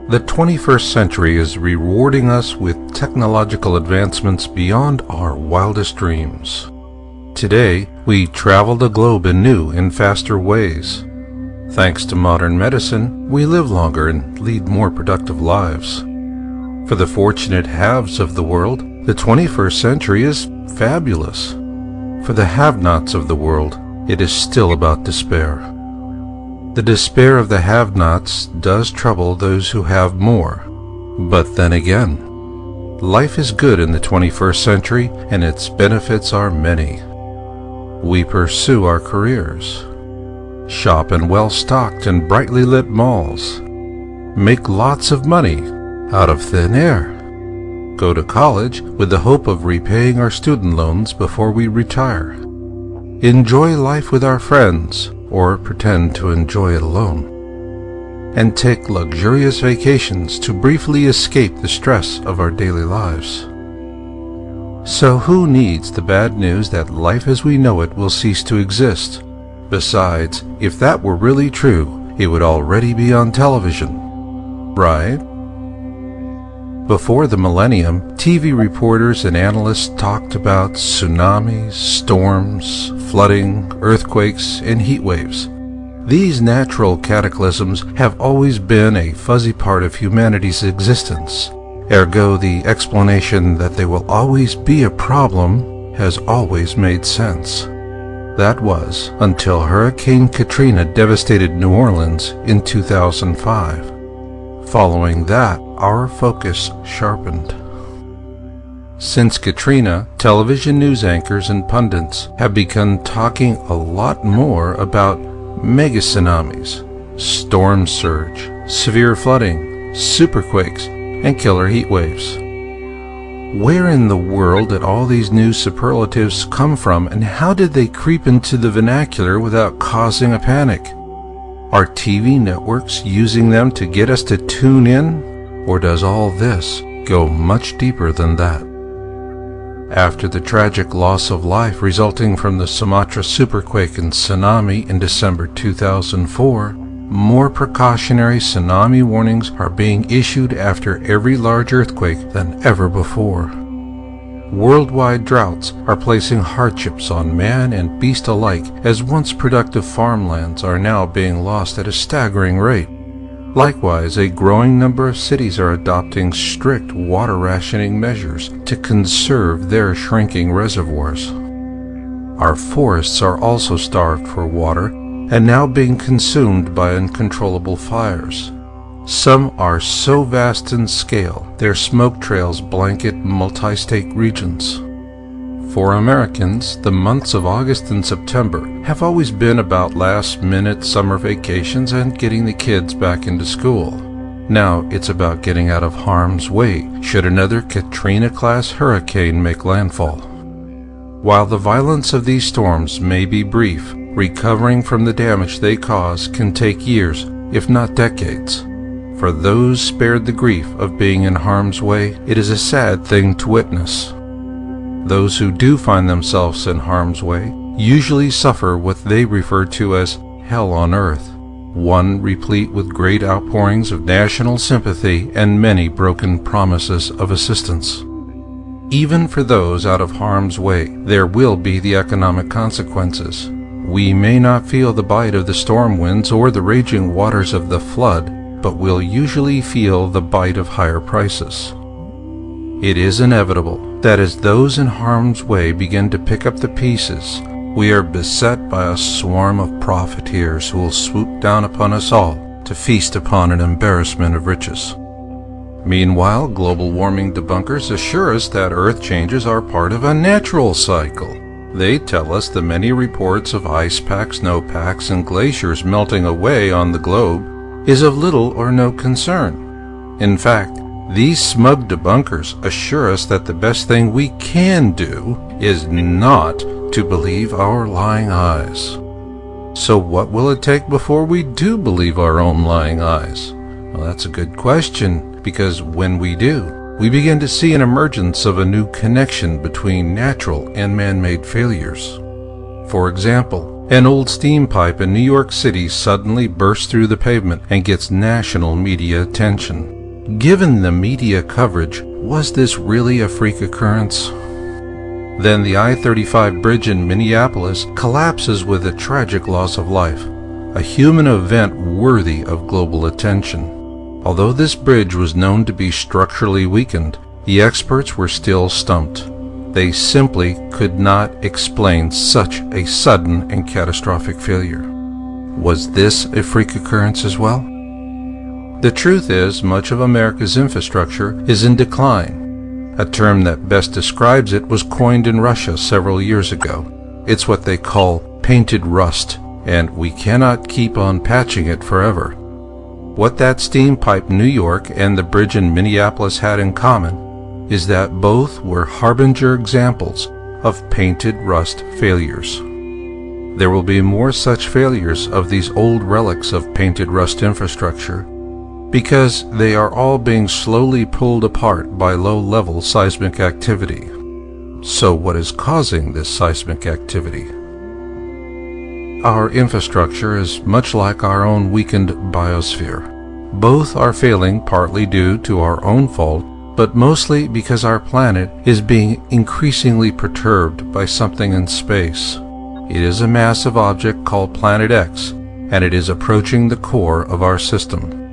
The 21st century is rewarding us with technological advancements beyond our wildest dreams. Today, we travel the globe in new and faster ways. Thanks to modern medicine, we live longer and lead more productive lives. For the fortunate haves of the world, the 21st century is fabulous. For the have-nots of the world, it is still about despair. The despair of the have-nots does trouble those who have more. But then again, life is good in the 21st century and its benefits are many. We pursue our careers, shop in well-stocked and brightly lit malls, make lots of money out of thin air, go to college with the hope of repaying our student loans before we retire, enjoy life with our friends, or pretend to enjoy it alone, and take luxurious vacations to briefly escape the stress of our daily lives. So who needs the bad news that life as we know it will cease to exist? Besides, if that were really true, it would already be on television, right? Before the millennium, TV reporters and analysts talked about tsunamis, storms, flooding, earthquakes, and heat waves. These natural cataclysms have always been a fuzzy part of humanity's existence. Ergo, the explanation that they will always be a problem has always made sense. That was until Hurricane Katrina devastated New Orleans in 2005. Following that, our focus sharpened. Since Katrina, television news anchors and pundits have begun talking a lot more about mega tsunamis, storm surge, severe flooding, superquakes, and killer heat waves. Where in the world did all these new superlatives come from, and how did they creep into the vernacular without causing a panic? Are TV networks using them to get us to tune in, or does all this go much deeper than that? After the tragic loss of life resulting from the Sumatra superquake and tsunami in December 2004, more precautionary tsunami warnings are being issued after every large earthquake than ever before. Worldwide droughts are placing hardships on man and beast alike, as once productive farmlands are now being lost at a staggering rate. Likewise, a growing number of cities are adopting strict water rationing measures to conserve their shrinking reservoirs. Our forests are also starved for water and now being consumed by uncontrollable fires. Some are so vast in scale, their smoke trails blanket multi-state regions. For Americans, the months of August and September have always been about last-minute summer vacations and getting the kids back into school. Now it's about getting out of harm's way should another Katrina-class hurricane make landfall. While the violence of these storms may be brief, recovering from the damage they cause can take years, if not decades. For those spared the grief of being in harm's way, it is a sad thing to witness. Those who do find themselves in harm's way usually suffer what they refer to as hell on earth, one replete with great outpourings of national sympathy and many broken promises of assistance. Even for those out of harm's way, there will be the economic consequences. We may not feel the bite of the storm winds or the raging waters of the flood, but will usually feel the bite of higher prices. It is inevitable that as those in harm's way begin to pick up the pieces, we are beset by a swarm of profiteers who will swoop down upon us all to feast upon an embarrassment of riches. Meanwhile, global warming debunkers assure us that Earth changes are part of a natural cycle. They tell us the many reports of ice packs, snowpacks, and glaciers melting away on the globe is of little or no concern. In fact, these smug debunkers assure us that the best thing we can do is not to believe our lying eyes. So what will it take before we do believe our own lying eyes? Well, that's a good question, because when we do, we begin to see an emergence of a new connection between natural and man-made failures. For example, an old steam pipe in New York City suddenly bursts through the pavement and gets national media attention. Given the media coverage, was this really a freak occurrence? Then the I-35 bridge in Minneapolis collapses with a tragic loss of life, a human event worthy of global attention. Although this bridge was known to be structurally weakened, the experts were still stumped. They simply could not explain such a sudden and catastrophic failure. Was this a freak occurrence as well? The truth is, much of America's infrastructure is in decline. A term that best describes it was coined in Russia several years ago. It's what they call painted rust, and we cannot keep on patching it forever. What that steam pipe New York and the bridge in Minneapolis had in common is that both were harbinger examples of painted rust failures. There will be more such failures of these old relics of painted rust infrastructure, because they are all being slowly pulled apart by low-level seismic activity. So what is causing this seismic activity? Our infrastructure is much like our own weakened biosphere. Both are failing partly due to our own fault, but mostly because our planet is being increasingly perturbed by something in space. It is a massive object called Planet X, and it is approaching the core of our system.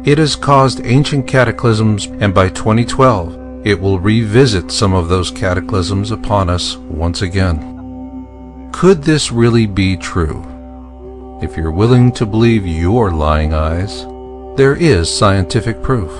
It has caused ancient cataclysms, and by 2012, it will revisit some of those cataclysms upon us once again. Could this really be true? If you're willing to believe your lying eyes, there is scientific proof.